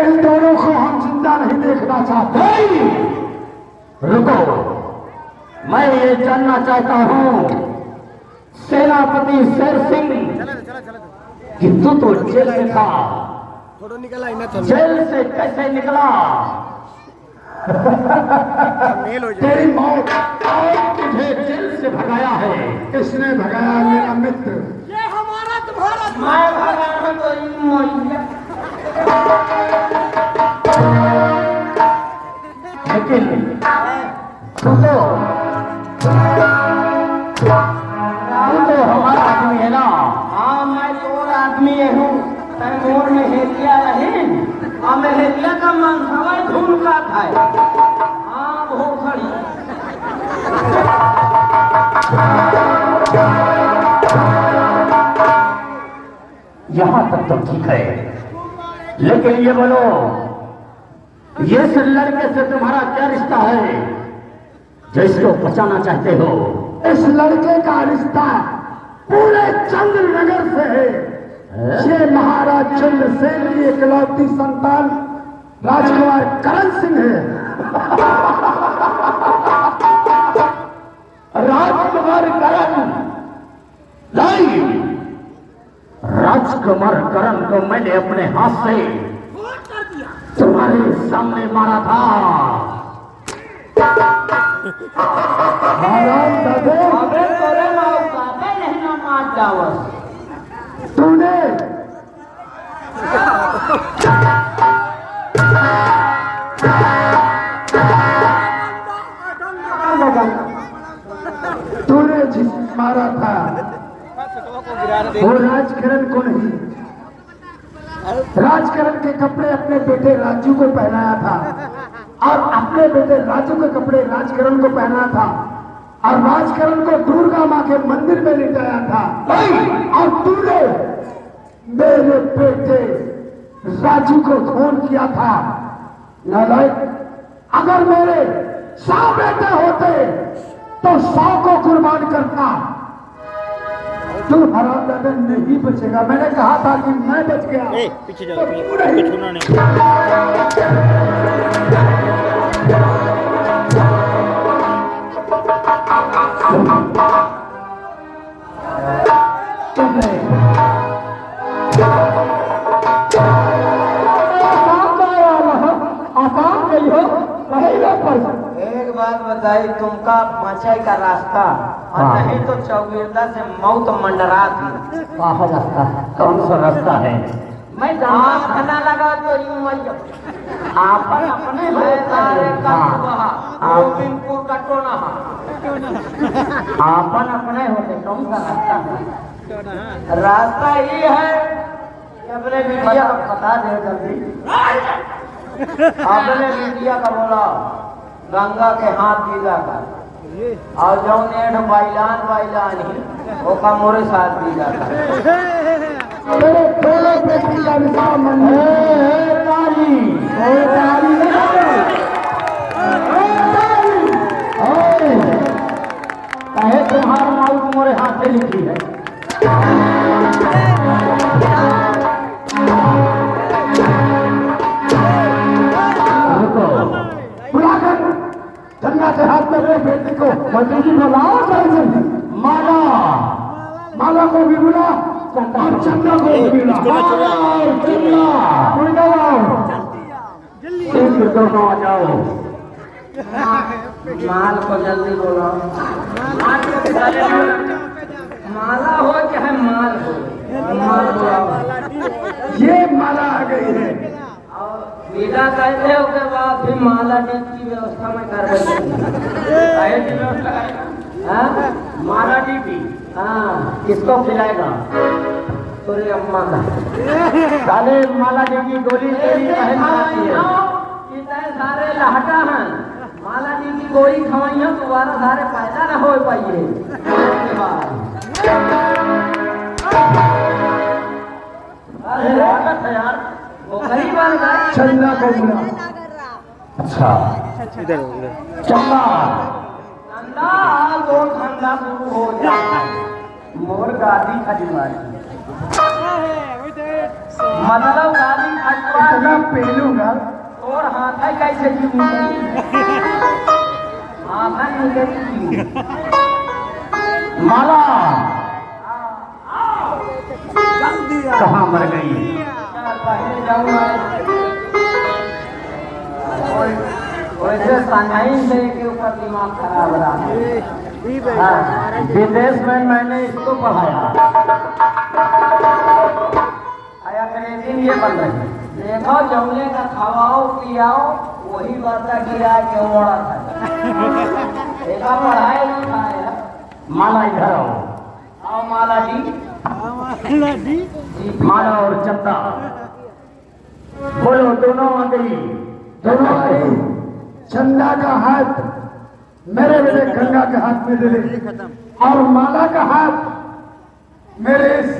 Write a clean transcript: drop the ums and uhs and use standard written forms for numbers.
इन दोनों को हम जिंदा नहीं देखना चाहते। रुको, मैं ये जानना चाहता हूँ सेनापति शेर सिंह कि तू तो जेल में था, जेल से कैसे निकला? तेरी मौत और तुझे जेल से भगाया है? किसने भगाया? मेरा मित्र। ये हमारा तुम्हारा मैं भगाया तो लेकिन तू तो हमारा आदमी है ना? हाँ, मैं तोर आदमी हूँ। तय मोर में हेतिया रहे और मैं हेतिया का मनसावा ढूंढ का था। हाँ, भोखड़ी यहाँ तक तो ठीक है, लेकिन ये बोलो, ये इस लड़के से तुम्हारा क्या रिश्ता है जो इसको बचाना चाहते हो? इस लड़के का रिश्ता पूरे चंद्रनगर से है। ये महाराज चंद्रसेन की इकलौती संतान राजकुमार करण सिंह है। राजकुमार करण? नहीं, राजकुमार करण को मैंने अपने हाथ से तुम्हारे सामने मारा था। महाराज दादे, अबे तोरे मौका पे नहीं ना मार जावस। तूने तूने जिस मारा था वो राजकरण को नहीं, राजकरण के कपड़े अपने बेटे राजू को पहनाया था और अपने बेटे राजू के कपड़े राजकरण को पहनाया था और राजकरण को दुर्गा माँ के मंदिर में लिटाया था। और तूने मेरे बेटे राजू को खून किया था। नालायक, अगर मेरे 100 बेटे होते तो 100 को कुर्बान करता। तू हरामजादा नहीं बचेगा। मैंने कहा था कि मैं बच गया। पीछे तो जाओ, तू नहीं। छोड़ना नहीं। आसान गई हो पहले पर। एक बात बताई, तुमका बचाई का रास्ता और नहीं तो चौगिरदा से मौत मंडरा थी। कहाँ रास्ता है? कौन सा रास्ता है? मैं दांत खाना लगा तो यूं मर आपन अपने सारे का गोविंदपुर का टोना आपन अपने होते, कौन सा रास्ता है? रास्ता ये है कि अपने बिटिया को बता दे जल्दी। अपने बिटिया का बोला गंगा के हाथ पीला का और जो नेठ बाइलान ही वो का मोरे साथ पीला का। मेरे पहले बेटी का निशान मन कहे तुम्हारा मौत मोरे हाथ से लिखी है। बुलाकर गंगा के हाथ में मेरे बेटी को मंत्री जी बुलाओ जल्दी। माला माला को भी बुला और चंदा को भी बुला। दोनों आ जाओ। माल को जल्दी बोलो। माला हो चाहे माल हो, माल बुलाओ। ये माला आ गई है। विदा करने के बाद भी माला डीप की व्यवस्था में कर माला डीपी। हाँ, किसको खिलाएगा? सूर्य अम्मा का। साले माला जी की गोली तेरी बहन खाती है। इतने सारे लहटा हैं, माला जी की गोली खवाई है, दोबारा सारे पैदा ना हो पाइए। अरे लागत है यार, वो गरीब वाला चंदा को बुला। अच्छा, इधर इधर चंदा ठंडा दो ठंडा शुरू हो जाए। मोर गादी खजवारी मतलब गादी खजवा पेलूंगा। और हाथ है कैसे जीव हाथ है मुझे जीव माला कहाँ मर गई? पहले जाऊँ वैसे संगाई से के ऊपर दिमाग खराब रहा है। विदेश में मैंने इसको पढ़ाया। आया अंग्रेजी ये बन रही देखो जमले का खवाओ पियाओ वही बर्ता गिरा के ओढ़ा था देखा पढ़ाए लिखाए माला इधर आओ। आओ माला जी माला और चंदा बोलो दोनों अंगली। दोनों आई चंदा का हाथ मेरे बेटे गंगा के हाथ में दे दे और माला का हाथ मेरे इस